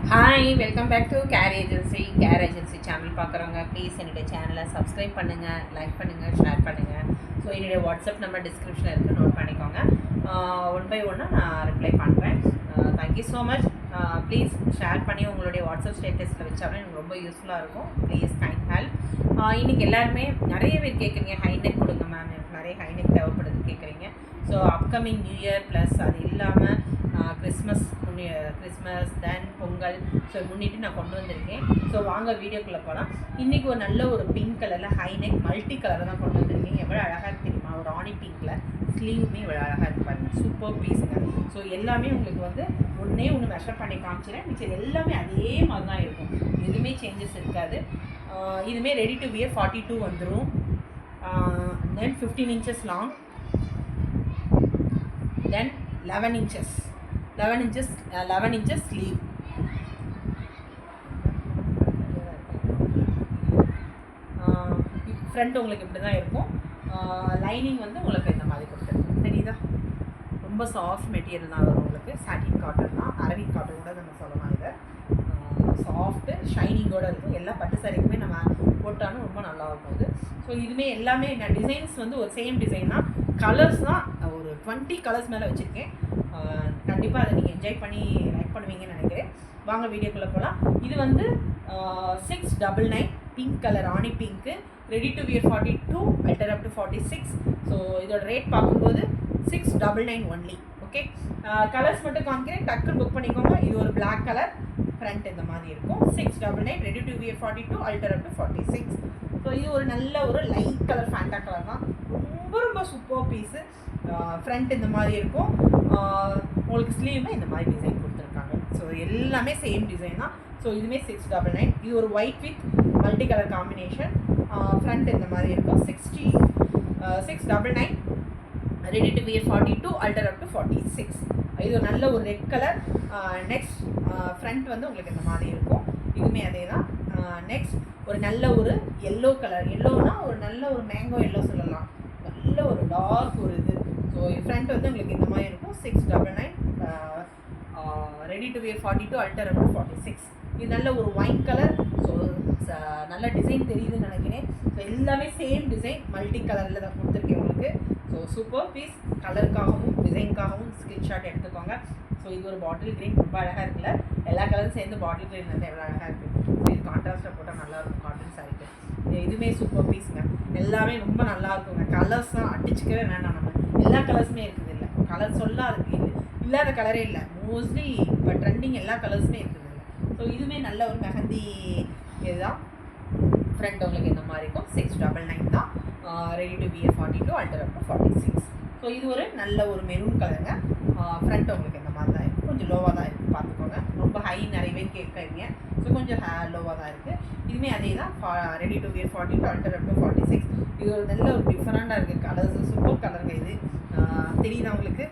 Hi welcome back to care agency channel பார்க்குறவங்க please என்னுடைய சேனலை சப்ஸ்கிரைப் பண்ணுங்கள், லைக் பண்ணுங்கள், ஷேர் பண்ணுங்கள். ஸோ என்னுடைய வாட்ஸ்அப் நம்பர் டிஸ்கிரிப்ஷனில் இருக்குது, நோட் பண்ணிக்கோங்க. ஒன் பை ஒன்னாக நான் ரிப்ளை பண்ணுறேன். Thank you so much. Please share பண்ணி உங்களுடைய வாட்ஸ்அப் ஸ்டேட்டஸில் வச்சாலும் எனக்கு ரொம்ப யூஸ்ஃபுல்லாக இருக்கும். Please kind help. இன்றைக்கி எல்லாருமே நிறைய பேர் கேட்குறீங்க, ஹைநெக் கொடுங்க மேம், எனக்கு நிறைய ஹைநெக் தேவைப்படுதுன்னு கேட்குறீங்க. So upcoming new year plus அது இல்லாமல் கிறிஸ்மஸ் தென் பொங்கல் ஸோ முன்னிட்டு நான் கொண்டு வந்திருக்கேன். ஸோ வாங்க வீடியோக்குள்ளே போகலாம். இன்றைக்கி ஒரு நல்ல ஒரு பிங்க் கலரில் ஹைநெக் மல்டி கலர் தான் கொண்டு வந்திருக்கேன். எவ்வளோ அழகாக இருக்கு தெரியுமா? ஒரு ராணி பிங்க்கில் ஸ்லீவுமே இவ்வளோ அழகாக இருக்கு பாருங்கள், சூப்பர் பீஸுங்க. ஸோ எல்லாமே உங்களுக்கு வந்து ஒன்று மெஷர் பண்ணி காமிச்சிடறேன். மிச்சம் எல்லாமே அதே மாதிரி தான் இருக்கும், எதுவுமே சேஞ்சஸ் இருக்காது. இதுவுமே ரெடி டு வியர் 42 வந்துடும். தென் 15 inches லாங், தென் 11 inches sleeve. ஃப்ரண்ட் உங்களுக்கு இப்படி தான் இருக்கும். லைனிங் வந்து உங்களுக்கு இந்த மாதிரி கொடுத்துருக்கும், தெரியுதா? ரொம்ப சாஃப்ட் மெட்டீரியல் தான் வரும் உங்களுக்கு. சாட்டின் காட்டன் தான், அரவிந்த் காட்டன் கூட நம்ம சொல்லலாம். இதை சாஃப்ட்டு ஷைனிங்கோடு இருக்கும். எல்லா பட்டு சாரிக்குமே நம்ம போட்டாலும் ரொம்ப நல்லா இருக்கும் இது. ஸோ இதுவுமே எல்லாமே நான் டிசைன்ஸ் வந்து ஒரு சேம் டிசைன் தான். கலர்ஸ் தான் ஒரு 20 கலர்ஸ் மேலே வச்சுருக்கேன். கண்டிப்பாக அதை நீங்கள் என்ஜாய் பண்ணி லைக் பண்ணுவீங்கன்னு நினைக்கிறேன். வாங்க வீடியோக்குள்ளே போகலாம். இது வந்து 699 pink colour, Rani pink, ready to wear 42, அல்டர் up to 46. So இதோட ரேட் பார்க்கும்போது 699 ஒன்லி. ஓகே, கலர்ஸ் மட்டும் காமிக்கிறேன், டக்குன்னு புக் பண்ணிக்கோங்க. இது ஒரு பிளாக் கலர், ஃப்ரண்ட் இந்த மாதிரி இருக்கும். 699, ready to wear 42, அல்டர் up to 46. So இது ஒரு நல்ல ஒரு லைட் கலர், ஃபேண்டா கலர் தான். ரொம்ப ரொம்ப சூப்பர் பீஸு. ஃப்ரண்ட் இந்த மாதிரி இருக்கும். உங்களுக்கு ஸ்லீவுமே இந்த மாதிரி டிசைன் கொடுத்துருக்காங்க. ஸோ எல்லாமே சேம் டிசைன் தான். ஸோ இதுவுமே 699. இது ஒரு white with multi colour combination. Front இந்த மாதிரி இருக்கும். 699, ready to wear 42, அல்டர் up to 46. இது ஒரு நல்ல ஒரு ரெட் கலர். நெக்ஸ்ட் ஃப்ரண்ட் வந்து உங்களுக்கு இந்த மாதிரி இருக்கும். இதுவுமே அதே தான். நெக்ஸ்ட் ஒரு நல்ல ஒரு எல்லோ கலர். எல்லோனா ஒரு நல்ல ஒரு மேங்கோ எல்லோ சொல்லலாம். நல்ல ஒரு டார்க் ஒரு இது. ஸோ ஃப்ரண்ட் வந்து உங்களுக்கு இந்த மாதிரி இருக்கும். 699, ready to wear 42, அல்டர் up to 46. இது நல்ல ஒரு ஒயிட் கலர். ஸோ நல்ல டிசைன் தெரியுதுன்னு நினைக்கிறேன். ஸோ எல்லாமே சேம் டிசைன், மல்டி கலரில் தான் கொடுத்துருக்கேன் உங்களுக்கு. So super piece. கலருக்காகவும் டிசைனுக்காகவும் ஸ்க்ரீன்ஷாட் எடுத்துக்கோங்க. ஸோ இது ஒரு பாட்டில் க்ரீன், ரொம்ப அழகாக இருக்குல்ல? எல்லா கலரும் சேர்ந்து பாட்டில் க்ரீன் வந்து எவ்வளோ அழகாக இருக்குது. ஸோ இது கான்ட்ராஸ்ட்டாக போட்டால் நல்லாயிருக்கும் காட்டன் சாரிக்கு. இதுவுமே சூப்பர் பீஸுங்க. எல்லாமே ரொம்ப நல்லா இருக்குங்க. கலர்ஸ் தான் அடிச்சுக்கவே வேண்டாம். நம்ம எல்லா கலர்ஸுமே இருக்குது. இல்லை கலர் சொல்லாதுக்கு இல்லாத கலரே இல்லை. மோஸ்ட்லி இப்போ ட்ரெண்டிங் எல்லா கலர்ஸுமே இருக்குது. ஸோ இதுவுமே நல்ல ஒரு மெஹந்தி இதுதான். ஃப்ரண்ட் உங்களுக்கு இந்த மாதிரி இருக்கும். 699 தான், ready to wear 42, அல்டர் up to 46. So இது ஒரு நல்ல ஒரு மெரூன் கலருங்க. ஃப்ரண்ட் உங்களுக்கு இந்த மாதிரி தான் இருக்குது. கொஞ்சம் லோவாக தான் இருக்குது, பார்த்துக்கோங்க. ரொம்ப ஹை நிறைய பேர் கேட்குறீங்க. ஸோ கொஞ்சம் லோவாக தான் இருக்குது. இதுவுமே அதே தான், ready to wear 42, அல்டர் up to 46. இது ஒரு நல்ல ஒரு டிஃப்ரெண்ட்டாக இருக்குது. கலர்ஸ் சூப்பர் கலருங்க. இது தெரியுதா உங்களுக்கு?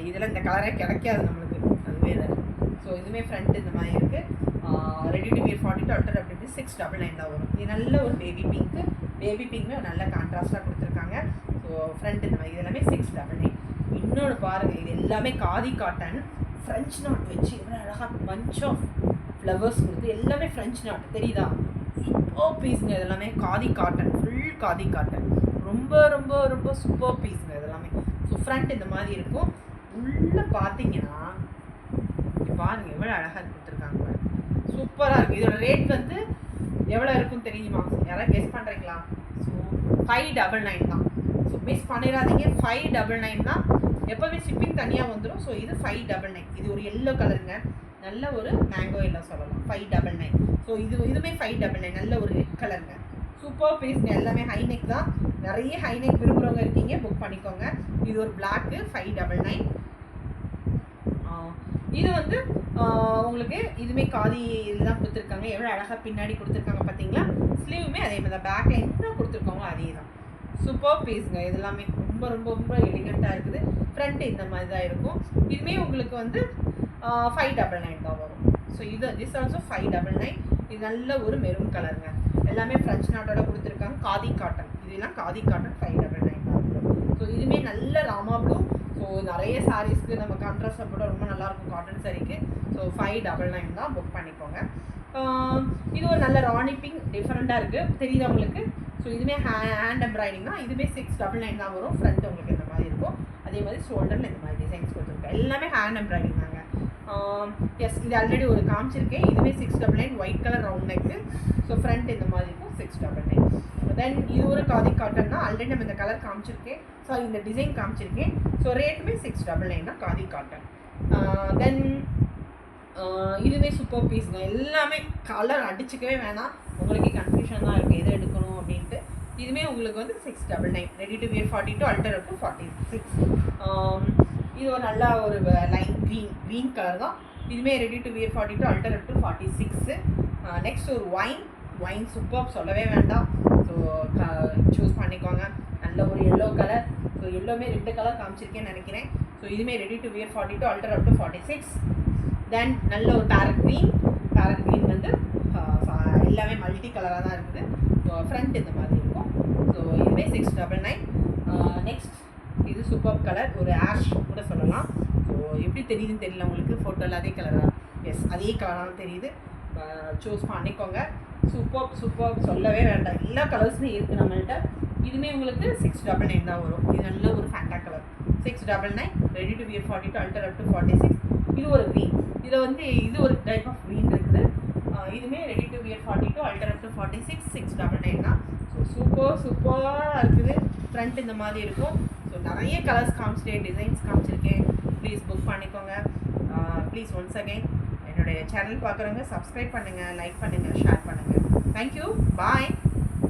இதில் இந்த கலரே கிடைக்காது நம்மளுக்கு, அது வேறு. ஸோ இதுவுமே ஃப்ரண்ட் இந்த மாதிரி இருக்குது. Ready to wear 42, அல்டர் up to 699 தான் வரும். இது நல்ல ஒரு பேபி பிங்க்கு. பேபி பிங்க்குமே நல்ல கான்ட்ராஸ்ட்டாக கொடுத்துருக்காங்க. ஸோ ஃப்ரண்ட் இந்த மாதிரி, இது எல்லாமே 699. இன்னொன்று பாருங்கள், இது எல்லாமே காதி காட்டன், ஃப்ரெஞ்ச் நாட் வச்சு எவ்வளோ அழகாக பஞ்ச் ஆஃப் ஃப்ளவர்ஸ் கொடுத்து எல்லாமே ஃப்ரெஞ்ச் நாட், தெரியுதா? சூப்பர் பீஸுங்க. இது எல்லாமே khadi cotton, full khadi cotton. ரொம்ப ரொம்ப ரொம்ப சூப்பர் பீஸுங்க இது எல்லாமே. ஸோ ஃப்ரண்ட் இந்த மாதிரி இருக்கும். உள்ளே பார்த்தீங்கன்னா பாருங்கள் எவ்வளோ அழகாக கொடுத்துருக்காங்க, சூப்பராக இருக்குது. இதோட ரேட் வந்து எவ்வளோ இருக்குன்னு தெரியுமா? யாராவது கெஸ் பண்ணுறீங்களா? ஸோ 599 தான். ஸோ மிஸ் பண்ணிடாதீங்க, 599 தான். எப்போவே ஷிப்பிங் தனியாக வந்துடும். ஸோ இது 599. இது ஒரு எல்லோ கலருங்க, நல்ல ஒரு மேங்கோ எல்லோ சொல்லலாம். 599. ஸோ இதுவுமே 599, நல்ல ஒரு ரெட் கலருங்க. சூப்பர் பீஸ்ங்க. எல்லாமே ஹைநெக் தான். நிறைய ஹைநெக் விரும்புகிறவங்க இருக்கீங்க, புக் பண்ணிக்கோங்க. இது ஒரு பிளாக்கு, 599. இது வந்து உங்களுக்கு இதுவுமே காதி இதுதான் கொடுத்துருக்காங்க. எவ்வளோ அழகாக பின்னாடி கொடுத்துருக்காங்க பார்த்தீங்களா? ஸ்லீவுமே அதே மாதிரி தான், பேக்கில் என்ன கொடுத்துருக்காங்களோ அதே தான். சூப்பர் பீஸுங்க. இது எல்லாமே ரொம்ப ரொம்ப ரொம்ப எலிகண்ட்டாக இருக்குது. ஃப்ரண்ட் இந்த மாதிரி தான் இருக்கும். இதுவுமே உங்களுக்கு வந்து 599 தான் வரும். So this also 599. இது நல்ல ஒரு மெரூன் கலருங்க. எல்லாமே ஃப்ரெஞ்ச் நாட்டோட கொடுத்துருக்காங்க. காதி காட்டன், இதெல்லாம் காதி காட்டன் 599 தான் வரும். ஸோ இதுவுமே நல்ல ராமா ப்ளூ. ஸோ நிறைய சாரீஸ்க்கு நம்ம கான்ட்ராஸ்டாக போட ரொம்ப நல்லாயிருக்கும் காட்டன் சாரீக்கு. ஸோ 599 தான், புக் பண்ணிக்கோங்க. இது ஒரு நல்ல ராணி பிங்க், டிஃப்ரெண்ட்டாக இருக்குது, தெரியுதா உங்களுக்கு? ஸோ இதுவுமே ஹேண்ட் எம்ப்ராய்டிங் தான். இதுவுமே 699 தான் வரும். ஃப்ரண்ட் உங்களுக்கு இந்த மாதிரி இருக்கும். அதே மாதிரி ஷோல்டரில் இந்த மாதிரி டிசைன்ஸ் கொடுத்துருக்கேன். எல்லாமே ஹேண்ட் எம்ப்ராய்டிங் தாங்க. எஸ், இது ஆல்ரெடி ஒரு காமிச்சிருக்கேன். இதுவே 699 white colour round neck. So front இந்த மாதிரி இருக்கும் 699. தென் இது ஒரு காதி காட்டன் தான். ஆல்ரெடி நம்ம இந்த கலர் காமிச்சிருக்கேன், சாரி இந்த டிசைன் காமிச்சிருக்கேன். ஸோ ரேட்டுமே 699 தான், காதி காட்டன். தென் இதுவே சூப்பர் பீஸுங்க. எல்லாமே கலர் அடிச்சுக்கவே வேணாம், உங்களுக்கே கன்ஃபியூஷன் தான் இருக்குது எது எடுக்கணும் அப்படின்ட்டு. இதுவுமே உங்களுக்கு வந்து 699, ready to wear 42, அல்டர் up to 46. இது ஒரு நல்ல ஒரு லைன் க்ரீன் கலர் தான். இதுவுமே ready to wear 42, அல்டர் up to 46. Next ஒரு ஒயின் சூப்பர், சொல்லவே வேண்டாம். ஸோ சூஸ் பண்ணிக்கோங்க. நல்ல ஒரு எல்லோ கலர். ஸோ எல்லோமே 2 கலர் காமிச்சிருக்கேன்னு நினைக்கிறேன். ஸோ இதுவுமே ready to wear 42, அல்டர் up to 46. தென் நல்ல ஒரு பேரட் க்ரீன் வந்து எல்லாமே மல்டி கலராக தான் இருக்குது. ஸோ ஃப்ரண்ட் இந்த மாதிரி இருக்கும். ஸோ இதுவே 699. நெக்ஸ்ட் இது சூப்பர் கலர், ஒரு ஆஷ் கூட சொல்லலாம். ஸோ எப்படி தெரியுதுன்னு தெரியல உங்களுக்கு, ஃபோட்டோவில் அதே கலராக, எஸ் அதே கலராக தெரியுது. சூஸ் பண்ணிக்கோங்க. சூப்பர் சொல்லவே வேண்டாம், எல்லா கலர்ஸுமே இருக்குது நம்மள்கிட்ட. இதுவுமே உங்களுக்கு 699 தான் வரும். இது நல்ல ஒரு Fanta colour, 699, ready to wear 42, அல்டர் up to 46. இது ஒரு க்ரீன். இதில் வந்து இது ஒரு டைப் ஆஃப் க்ரீன் இருக்குது. இதுவுமே ready to wear 42, அல்டர் up to 46, 699 தான். ஸோ சூப்பராக இருக்குது. ஃப்ரண்ட் இந்த மாதிரி இருக்கும். ஸோ நிறைய கலர்ஸ் காமிச்சிட்டேன், டிசைன்ஸ் காமிச்சிருக்கேன். ப்ளீஸ் புக் பண்ணிக்கோங்க. ப்ளீஸ் ஒன்ஸ் அகைன் என்னுடைய சேனல் பார்க்குறவங்க சப்ஸ்கிரைப் பண்ணுங்கள், லைக் பண்ணுங்கள், ஷேர் பண்ணுங்கள். தேங்க்யூ, பாய்.